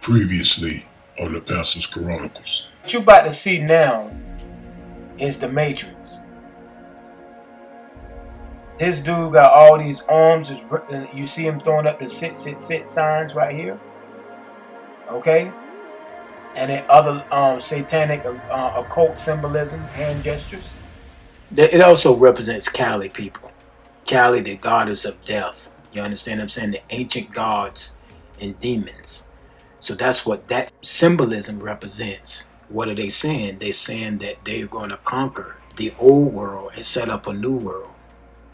Previously on the Pastor's Chronicles. What you're about to see now is the Matrix. This dude got all these arms. You see him throwing up the sit signs right here. Okay? And then other satanic occult symbolism, hand gestures. It also represents Kali people. Kali, the goddess of death. You understand what I'm saying? The ancient gods and demons. So that's what that symbolism represents. What are they saying? They're saying that they're going to conquer the old world and set up a new world.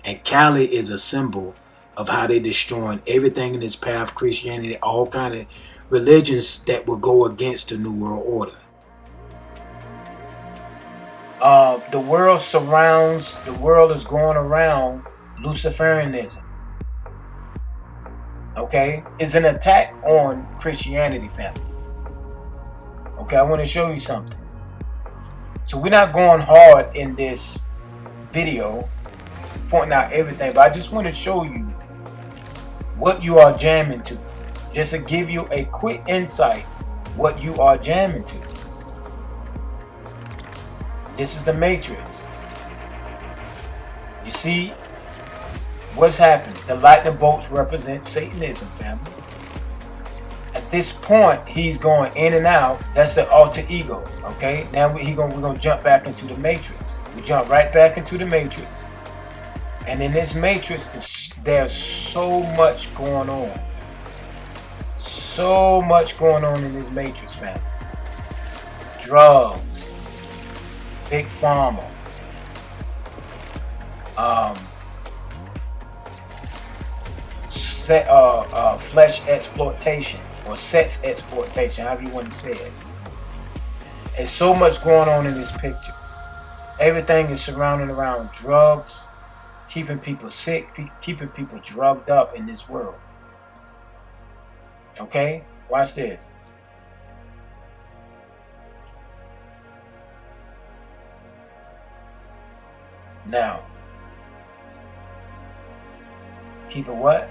And Kali is a symbol of how they're destroying everything in this path, Christianity, all kind of religions that will go against the New World Order. The world is going around Luciferianism. Okay? It's an attack on Christianity, family. Okay, I want to show you something. So we're not going hard in this video, pointing out everything, but I just want to show you what you are jamming to. Just to give you a quick insight what you are jamming to. This is the Matrix. You see what's happening? The lightning bolts represent Satanism, family. At this point, he's going in and out. That's the alter ego. Okay, now we're gonna jump back into the Matrix. We jump right back into the Matrix. And in this matrix, there's so much going on. So much going on in this matrix, family. Drugs, big pharma, flesh exploitation or sex exploitation, however you want to say it. There's so much going on in this picture. Everything is surrounding around drugs, keeping people sick, keeping people drugged up in this world. Okay? Watch this. Now, keep it what?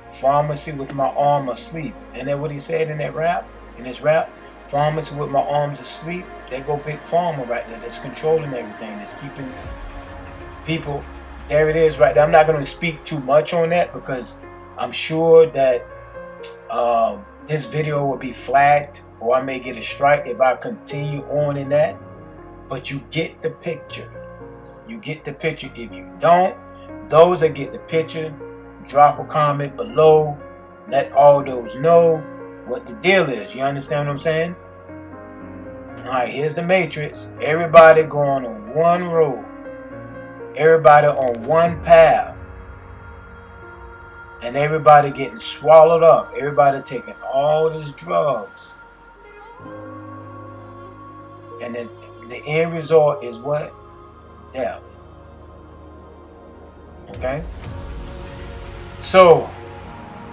Pharmacy with my arm asleep. And then what he said in that rap, in his rap, pharmacy with my arms asleep. There go big pharma right there that's controlling everything, that's keeping people. There it is right there. I'm not going to speak too much on that because I'm sure that this video will be flagged or I may get a strike if I continue on in that. But you get the picture. You get the picture. If you don't, those that get the picture, drop a comment below. Let all those know what the deal is. You understand what I'm saying? Alright, here's the matrix. Everybody going on one road. Everybody on one path. And everybody getting swallowed up. Everybody taking all these drugs. And then the end result is what? Death. Okay? So,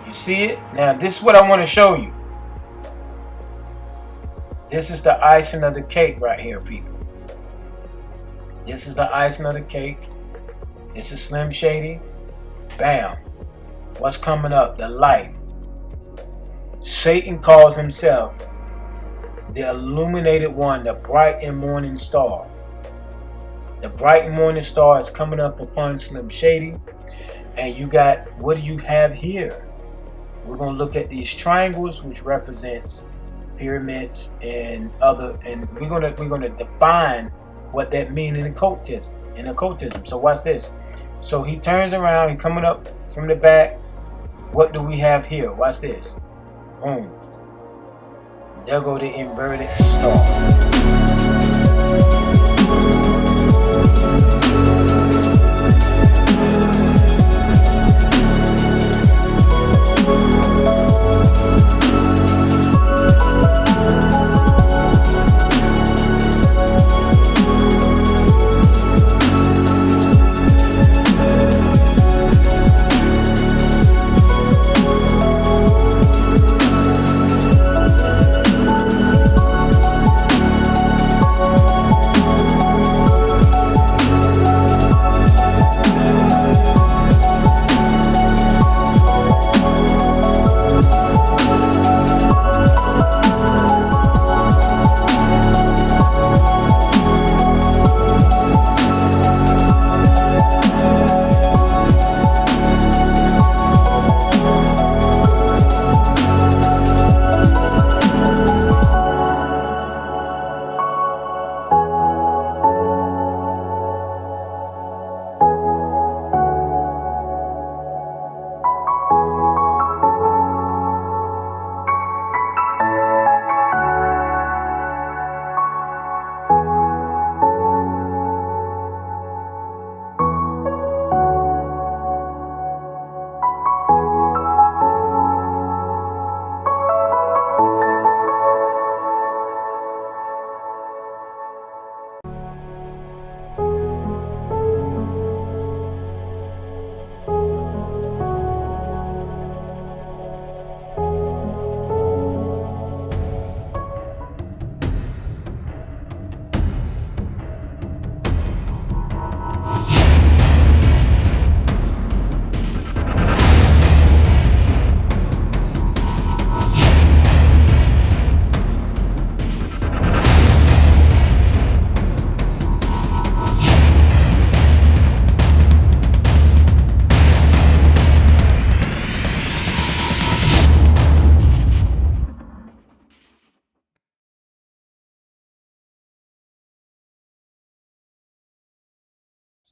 you see it? Now, this is what I want to show you. This is the icing of the cake right here, people. This is the icing of the cake. This is Slim Shady. Bam. What's coming up? The light. Satan calls himself the illuminated one, the bright and morning star. The bright and morning star is coming up upon Slim Shady. And you got, what do you have here? We're going to look at these triangles, which represents pyramids and other, and we're gonna define what that means in occultism. So watch this. So he turns around, he coming up from the back. What do we have here? Watch this. Boom. There go the inverted star.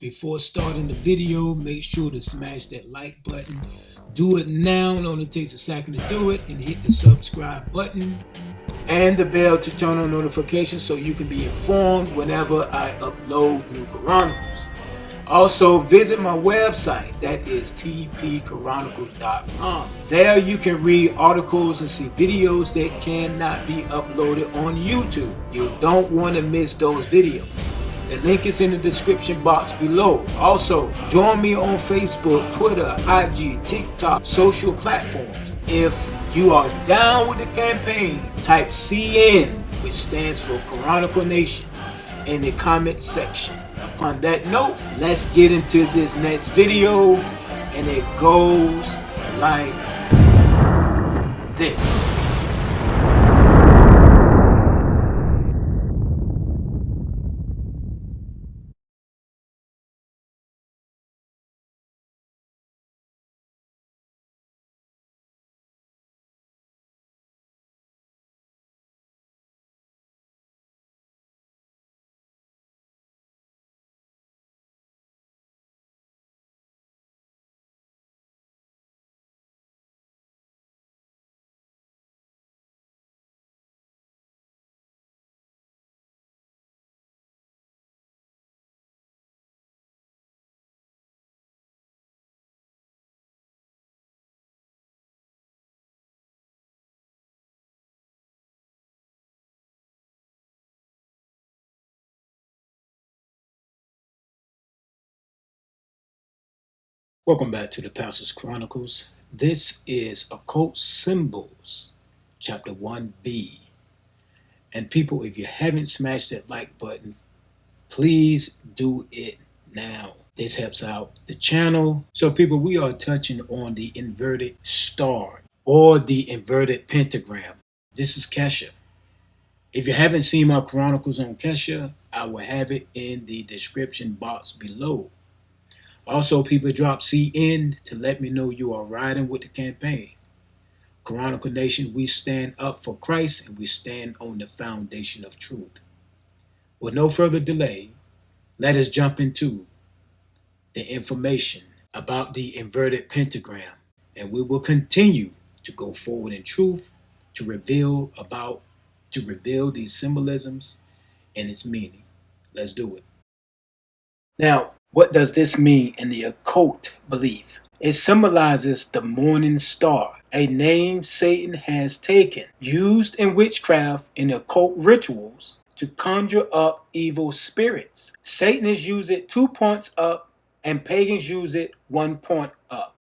Before starting the video, make sure to smash that like button. Do it now, it only takes a second to do it, and hit the subscribe button and the bell to turn on notifications so you can be informed whenever I upload new Chronicles. Also, visit my website, that is tpchronicles.com. There you can read articles and see videos that cannot be uploaded on YouTube. You don't want to miss those videos. The link is in the description box below. Also, join me on Facebook, Twitter, IG, TikTok, social platforms. If you are down with the campaign, type CN, which stands for Chronicle Nation, in the comment section. Upon that note, let's get into this next video, and it goes like this. Welcome back to the Pastor's Chronicles. This is Occult Symbols, Chapter 1B. And people, if you haven't smashed that like button, please do it now. This helps out the channel. So people, we are touching on the inverted star or the inverted pentagram. This is Kesha. If you haven't seen my Chronicles on Kesha, I will have it in the description box below. Also, people, drop CN to let me know you are riding with the campaign. Chronicle Nation, we stand up for Christ and we stand on the foundation of truth. With no further delay, let us jump into the information about the inverted pentagram, and we will continue to go forward in truth to reveal these symbolisms and its meaning. Let's do it. Now, what does this mean in the occult belief? It symbolizes the morning star, a name Satan has taken, used in witchcraft and occult rituals to conjure up evil spirits. Satanists use it 2 points up and pagans use it 1 point up.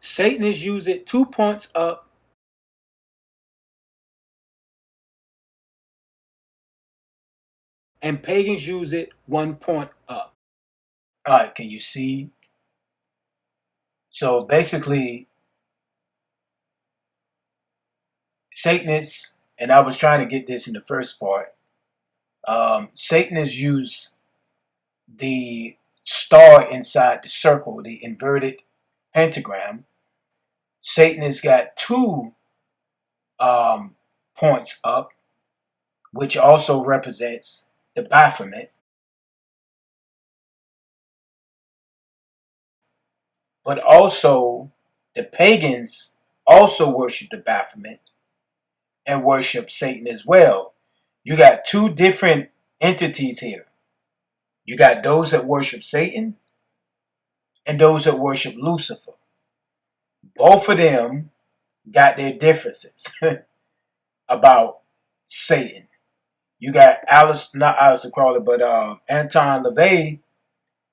Satanists use it 2 points up and pagans use it 1 point up. All right, can you see? So basically, Satanists, and I was trying to get this in the first part, Satanists use the star inside the circle, the inverted pentagram. Satanists got 2 points up, which also represents the Baphomet. But also, the pagans also worship the Baphomet and worship Satan as well. You got 2 different entities here. You got those that worship Satan and those that worship Lucifer. Both of them got their differences about Satan. You got not Aleister Crowley, but Anton LaVey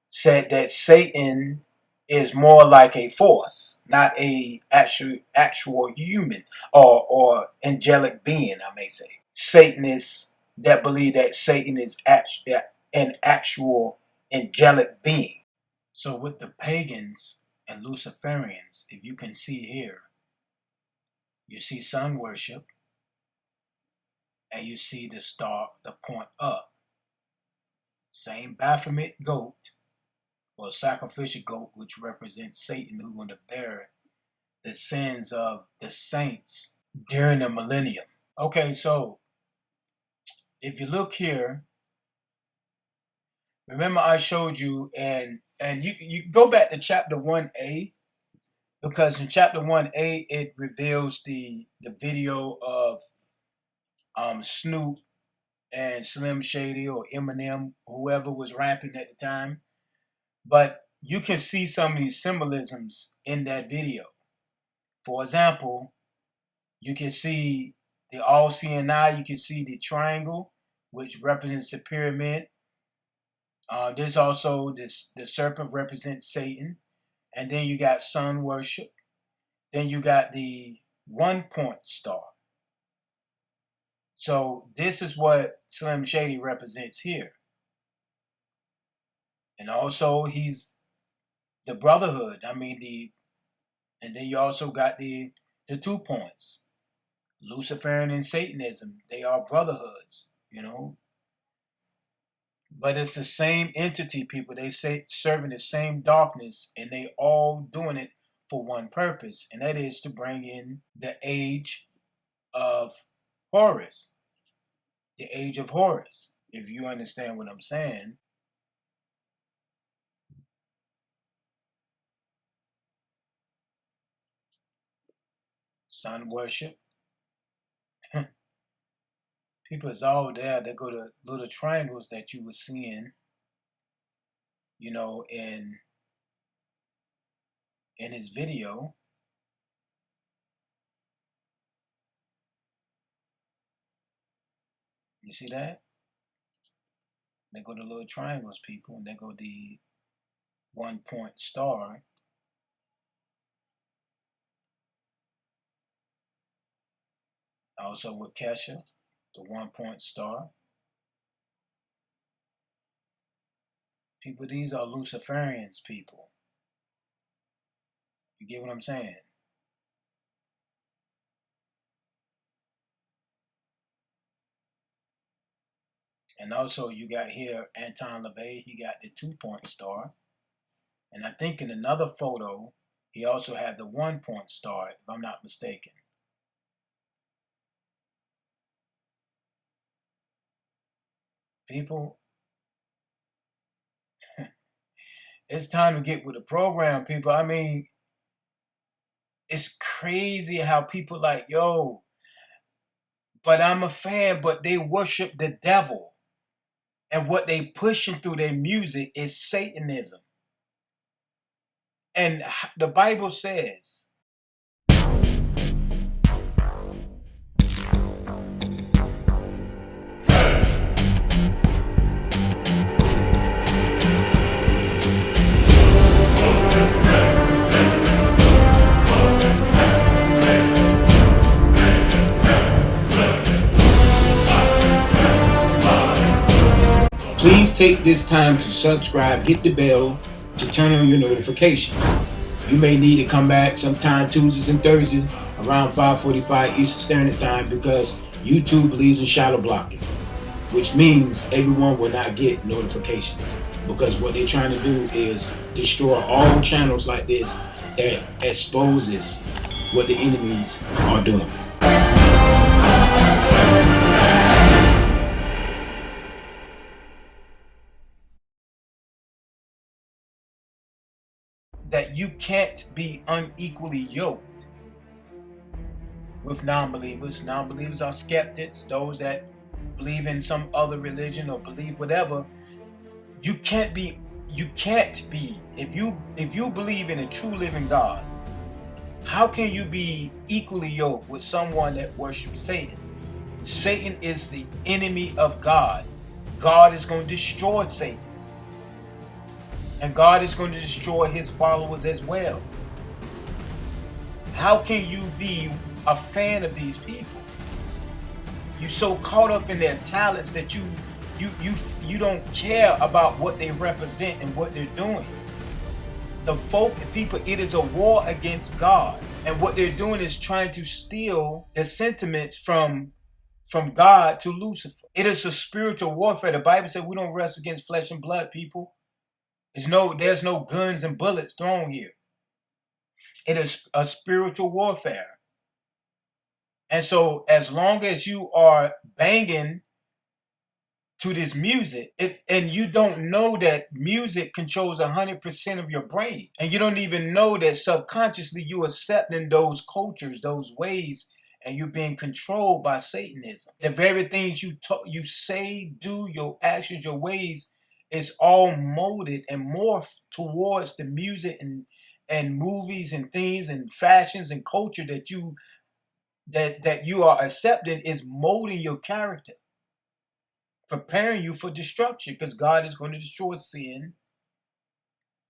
said that Satan is more like a force, not a actual human or angelic being, I may say. Satanists that believe that Satan is an actual angelic being. So with the pagans and Luciferians, if you can see here, you see sun worship and you see the star, the point up. Same Baphomet goat, or sacrificial goat, which represents Satan, who's going to bear the sins of the saints during the millennium. Okay, so if you look here, Remember I showed you, and you go back to chapter 1A, because in chapter 1A it reveals the video of Snoop and Slim Shady or Eminem, whoever was rapping at the time. But you can see some of these symbolisms in that video. For example, you can see the all-seeing eye, you can see the triangle, which represents the pyramid. There's also the serpent represents Satan. And then you got sun worship. Then you got the 1-point star. So this is what Slim Shady represents here. And also he's the brotherhood. I mean and then you also got the 2 points. Luciferian and Satanism, they are brotherhoods, you know. But it's the same entity, people. They say serving the same darkness, and they all doing it for one purpose, and that is to bring in the age of Horus. The age of Horus, if you understand what I'm saying. Sun worship. People is all there. They go to little triangles that you were seeing, you know, in his video. You see that? They go to little triangles, people, and they go the 1-point star. Also with Kesha, the 1-point star. People, these are Luciferians, people. You get what I'm saying? And also you got here Anton LaVey, he got the 2-point star. And I think in another photo, he also had the 1-point star, if I'm not mistaken. People, it's time to get with the program, people. I mean, it's crazy how people like, yo, but I'm a fan, but they worship the devil. And what they pushing through their music is Satanism. And the Bible says, please take this time to subscribe, hit the bell to turn on your notifications. You may need to come back sometime Tuesdays and Thursdays around 5:45 Eastern Standard Time, because YouTube believes in shadow blocking, which means everyone will not get notifications, because what they're trying to do is destroy all channels like this that exposes what the enemies are doing. That you can't be unequally yoked with non-believers. Non-believers are skeptics, those that believe in some other religion or believe whatever. You can't be, if you believe in a true living God, how can you be equally yoked with someone that worships Satan? Satan is the enemy of God. God is going to destroy Satan. And God is going to destroy his followers as well. How can you be a fan of these people? You're so caught up in their talents that you don't care about what they represent and what they're doing. The people, it is a war against God. And what they're doing is trying to steal the sentiments from God to Lucifer. It is a spiritual warfare. The Bible said we don't wrestle against flesh and blood, people. There's no guns and bullets thrown here. It is a spiritual warfare. And so as long as you are banging to this music, and you don't know that music controls 100% of your brain, and you don't even know that subconsciously you accepting those cultures, those ways, and you're being controlled by Satanism. The very things you say, do, your actions, your ways, is all molded and morphed towards the music and movies and things and fashions and culture that you are accepting is molding your character, preparing you for destruction, because God is going to destroy sin.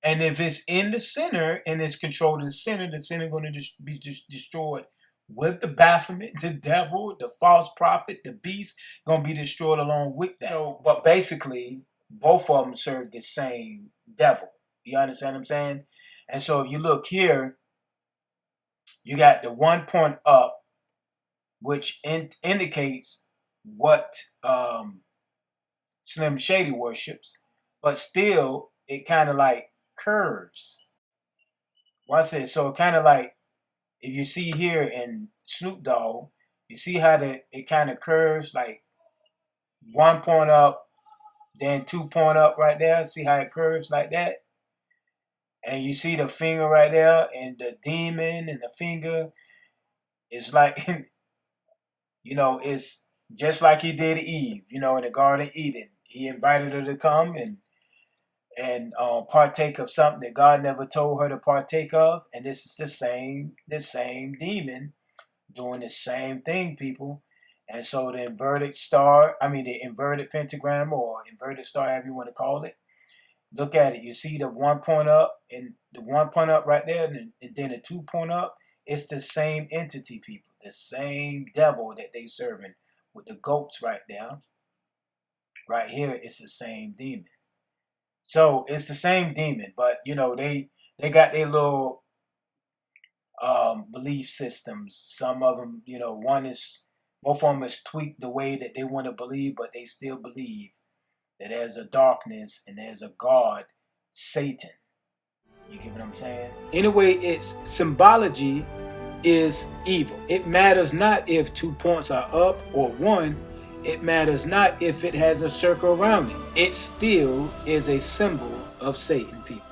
And if it's in the sinner and it's controlling the sinner is going to be destroyed with the Baphomet, the devil, the false prophet, the beast, going to be destroyed along with that. So, but basically, both of them serve the same devil. You understand what I'm saying? And so if you look here, you got the 1 point up, which indicates what Slim Shady worships, but still it kind of like curves. Watch this. So it kind of like, if you see here in Snoop Dogg, you see how it kind of curves, like 1 point up, then 2 point up right there. See how it curves like that? And you see the finger right there, and the demon and the finger is like, it's just like he did Eve, in the Garden of Eden. He invited her to come and partake of something that God never told her to partake of. And this is the same demon doing the same thing, people. And so the inverted pentagram or inverted star, however you want to call it. Look at it. You see the 1 point up and the 1 point up right there, and then the 2 point up. It's the same entity, people. The same devil that they serving with the goats right there. Right here, it's the same demon. So it's the same demon, but they got their little belief systems. Some of them, both of them is tweaked the way that they want to believe, but they still believe that there's a darkness and there's a God, Satan. You get what I'm saying? Anyway, its symbology is evil. It matters not if 2 points are up or 1. It matters not if it has a circle around it. It still is a symbol of Satan, people.